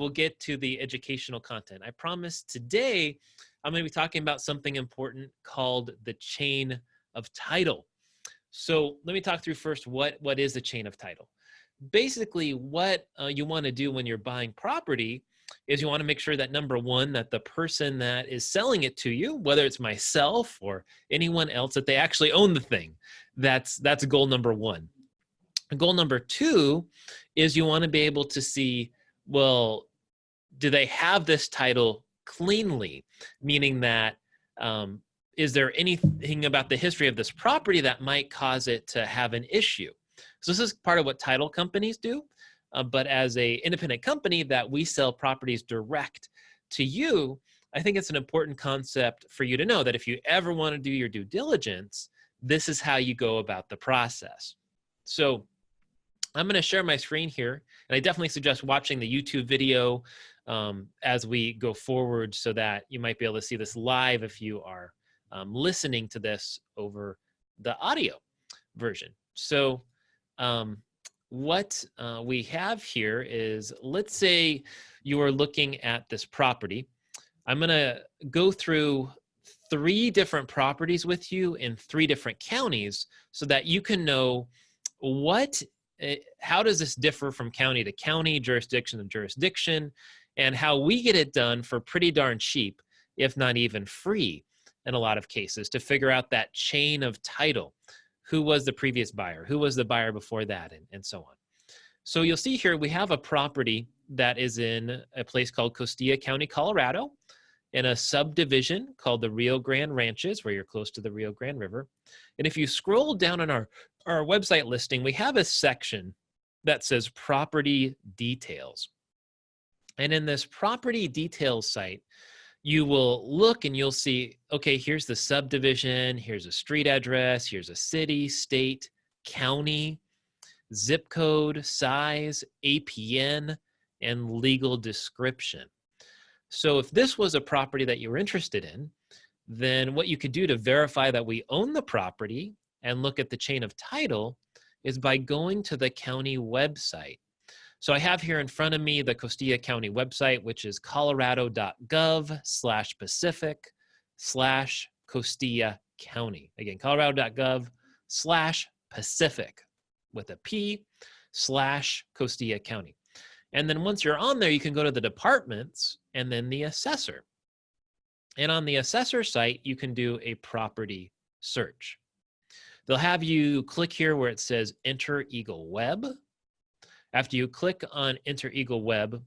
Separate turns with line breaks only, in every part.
we'll get to the educational content. I promise today I'm going to be talking about something important called the chain of title. So let me talk through first what is the chain of title. Basically, what you want to do when you're buying property is you want to make sure that, number one, that the person that is selling it to you, whether it's myself or anyone else, that they actually own the thing. That's goal number one. Goal number two is you want to be able to see, well, do they have this title cleanly? Meaning that, is there anything about the history of this property that might cause it to have an issue? So this is part of what title companies do. But as an independent company that we sell properties direct to you, I think it's an important concept for you to know that if you ever want to do your due diligence, this is how you go about the process. So I'm going to share my screen here, and I definitely suggest watching the YouTube video as we go forward so that you might be able to see this live if you are listening to this over the audio version. So what we have here is, let's say you are looking at this property. I'm going to go through 3 different properties with you in 3 different counties so that you can know how does this differ from county to county, jurisdiction to jurisdiction, and how we get it done for pretty darn cheap, if not even free in a lot of cases, to figure out that chain of title. Who was the previous buyer? Who was the buyer before that? And so on. So you'll see here we have a property that is in a place called Costilla County, Colorado, in a subdivision called the Rio Grande Ranches, where you're close to the Rio Grande River. And if you scroll down on our website listing, we have a section that says property details. And in this property details site, you will look and you'll see, okay, here's the subdivision, here's a street address, here's a city, state, county, zip code, size, APN, and legal description. So if this was a property that you were interested in, then what you could do to verify that we own the property and look at the chain of title is by going to the county website. So I have here in front of me the Costilla County website, which is colorado.gov/Pacific/Costilla County. Again, colorado.gov/Pacific with a P/Costilla County. And then once you're on there, you can go to the departments and then the assessor. And on the assessor site, you can do a property search. They'll have you click here where it says Enter Eagle Web. After you click on Enter Eagle Web,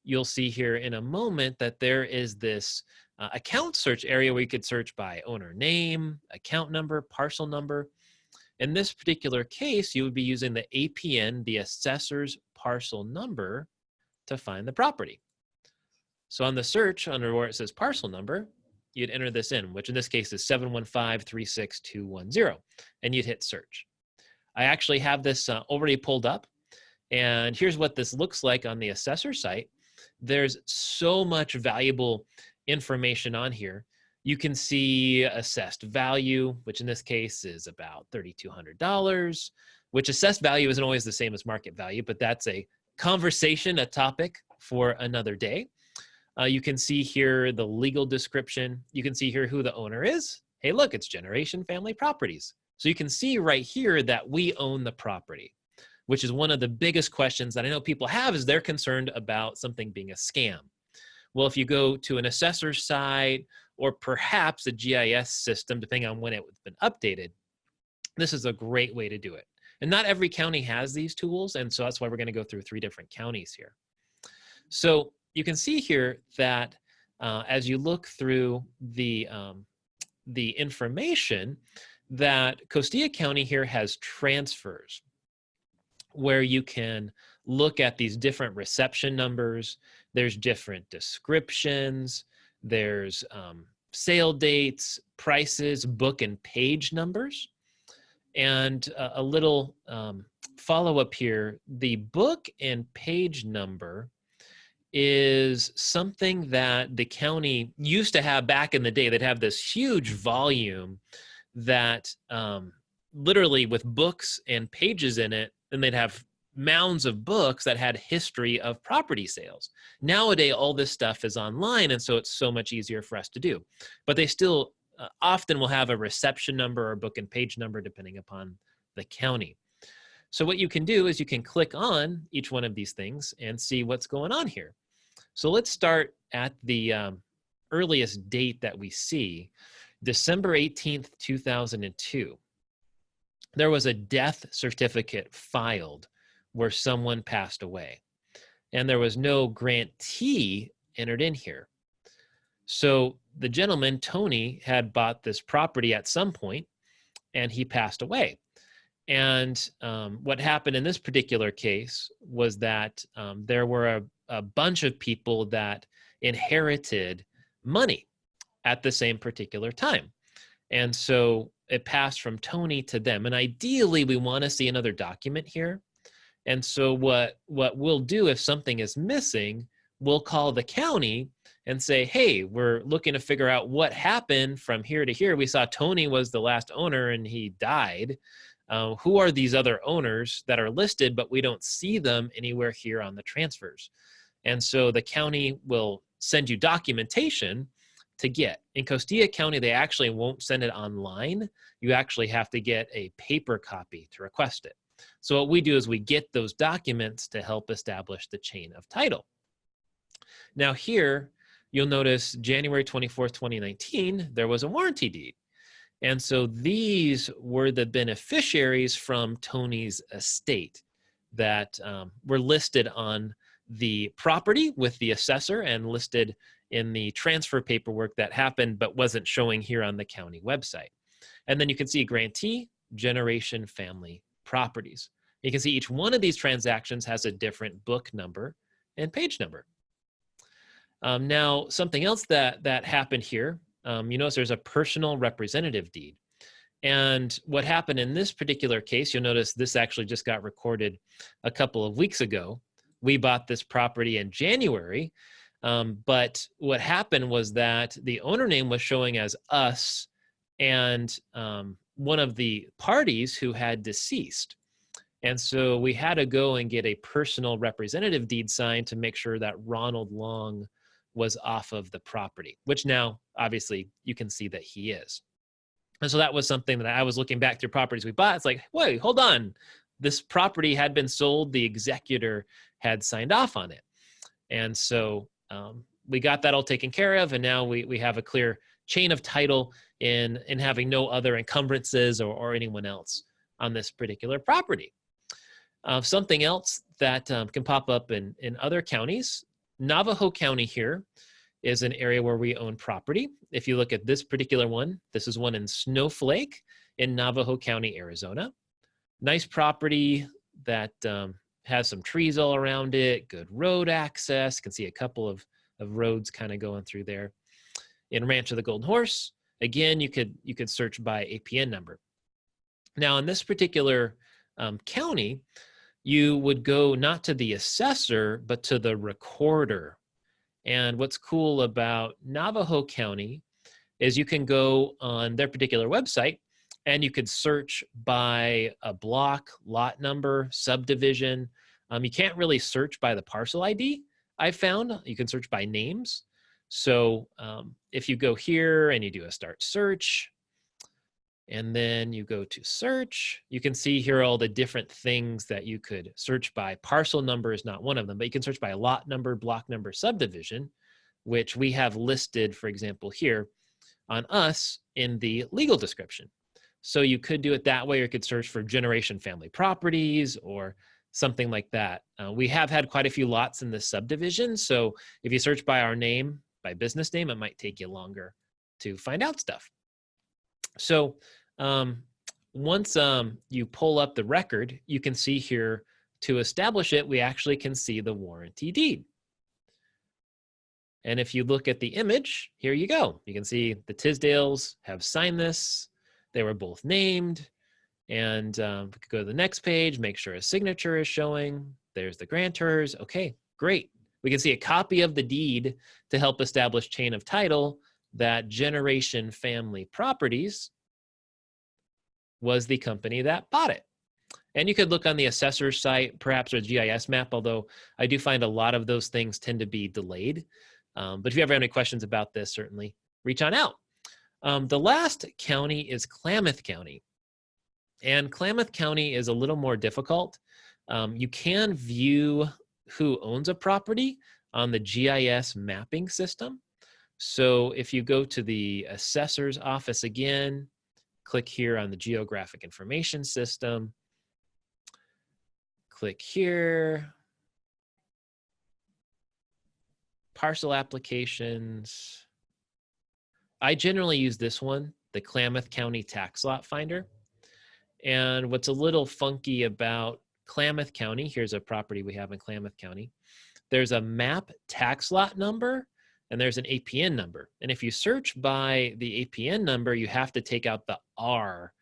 you'll see here in a moment that there is this account search area where you could search by owner name, account number, parcel number. In this particular case, you would be using the APN, the assessor's parcel number, to find the property. So on the search, under where it says parcel number, you'd enter this in, which in this case is 715-36210, and you'd hit search. I actually have this already pulled up. And here's what this looks like on the assessor site. There's so much valuable information on here. You can see assessed value, which in this case is about $3,200, which assessed value isn't always the same as market value, but that's a conversation, a topic for another day. You can see here the legal description. You can see here who the owner is. Hey, look, it's Generation Family Properties. So you can see right here that we own the property, which is one of the biggest questions that I know people have, is they're concerned about something being a scam. Well, if you go to an assessor's site or perhaps a GIS system, depending on when it's been updated, this is a great way to do it. And not every county has these tools, and so that's why we're going to go through 3 different counties here. So you can see here that as you look through the information, that Costilla County here has transfers, where you can look at these different reception numbers. There's different descriptions. There's sale dates, prices, book and page numbers. And a little follow-up here, the book and page number is something that the county used to have back in the day. They'd have this huge volume that literally with books and pages in it, and they'd have mounds of books that had history of property sales. Nowadays, all this stuff is online, and so it's so much easier for us to do. But they still often will have a reception number or book and page number, depending upon the county. So what you can do is you can click on each one of these things and see what's going on here. So let's start at the earliest date that we see, December 18th, 2002. There was a death certificate filed where someone passed away, and there was no grantee entered in here. So the gentleman, Tony, had bought this property at some point, and he passed away. And what happened in this particular case was that there were a bunch of people that inherited money at the same particular time. And so it passed from Tony to them. And ideally, we want to see another document here. And so what we'll do if something is missing, we'll call the county and say, hey, we're looking to figure out what happened from here to here. We saw Tony was the last owner and he died. Who are these other owners that are listed, but we don't see them anywhere here on the transfers? And so the county will send you documentation to get. In Costilla County, they actually won't send it online. You actually have to get a paper copy to request it. So what we do is we get those documents to help establish the chain of title. Now here, you'll notice January 24th, 2019, there was a warranty deed. And so these were the beneficiaries from Tony's estate that were listed on the property with the assessor and listed in the transfer paperwork that happened but wasn't showing here on the county website. And then you can see grantee, generation, family, properties. You can see each one of these transactions has a different book number and page number. Now, something else that happened here, you notice there's a personal representative deed. And what happened in this particular case, you'll notice this actually just got recorded a couple of weeks ago. We bought this property in January, but what happened was that the owner name was showing as us and one of the parties who had deceased. And so we had to go and get a personal representative deed signed to make sure that Ronald Long was off of the property, which now obviously you can see that he is. And so that was something that I was looking back through properties we bought. It's like, wait, hold on. This property had been sold. The executor had signed off on it. And so we got that all taken care of. And now we have a clear chain of title in having no other encumbrances or anyone else on this particular property. Something else that can pop up in other counties, Navajo County here is an area where we own property. If you look at this particular one, this is one in Snowflake in Navajo County, Arizona. Nice property that has some trees all around it, good road access. You can see a couple of roads kind of going through there. In Rancho the Golden Horse, again, you could search by APN number. Now, in this particular county, you would go not to the assessor, but to the recorder. And what's cool about Navajo County is you can go on their particular website and you could search by a block, lot number, subdivision. You can't really search by the parcel ID, I found. You can search by names. So if you go here and you do a start search, and then you go to search, you can see here all the different things that you could search by. Parcel number is not one of them, but you can search by lot number, block number, subdivision, which we have listed, for example, here on us in the legal description. So you could do it that way, or you could search for generation family properties or something like that. We have had quite a few lots in this subdivision. So if you search by our name, by business name, it might take you longer to find out stuff. So once you pull up the record, you can see here to establish it, we actually can see the warranty deed. And if you look at the image, here you go. You can see the Tisdales have signed this. They were both named. And we could go to the next page, make sure a signature is showing. There's the grantors. Okay, great. We can see a copy of the deed to help establish chain of title that Generation Family Properties was the company that bought it. And you could look on the assessor's site, perhaps, or GIS map, although I do find a lot of those things tend to be delayed. But if you ever have any questions about this, certainly reach on out. The last county is Klamath County. And Klamath County is a little more difficult. You can view who owns a property on the GIS mapping system. So if you go to the assessor's office again, click here on the geographic information system, click here, parcel applications. I generally use this one, the Klamath County Tax Lot Finder. And what's a little funky about Klamath County, here's a property we have in Klamath County. There's a map tax lot number and there's an APN number. And if you search by the APN number, you have to take out the R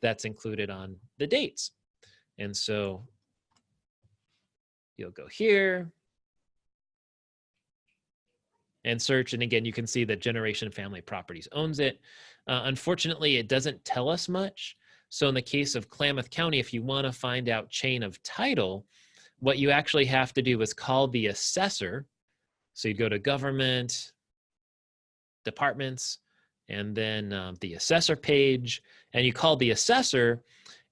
that's included on the dates. And so you'll go here and search. And again, you can see that Generation Family Properties owns it. Unfortunately, it doesn't tell us much. So in the case of Klamath County, if you want to find out chain of title, what you actually have to do is call the assessor. So you go to government, departments, and then the assessor page, and you call the assessor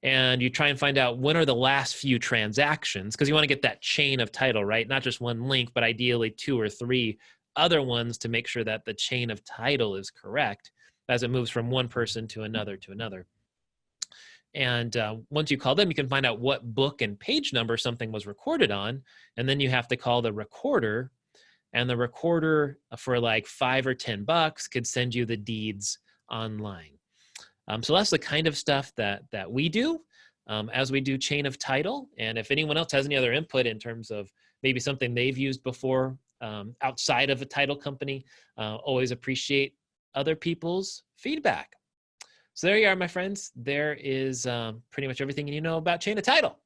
and you try and find out when are the last few transactions, because you want to get that chain of title, right? Not just one link, but ideally 2 or 3 other ones to make sure that the chain of title is correct as it moves from one person to another to another. And once you call them, you can find out what book and page number something was recorded on. And then you have to call the recorder. And the recorder, for like $5 or $10, could send you the deeds online. So that's the kind of stuff that we do as we do chain of title. And if anyone else has any other input in terms of maybe something they've used before outside of a title company, always appreciate other people's feedback. So there you are, my friends. There is pretty much everything you need to know about chain of title.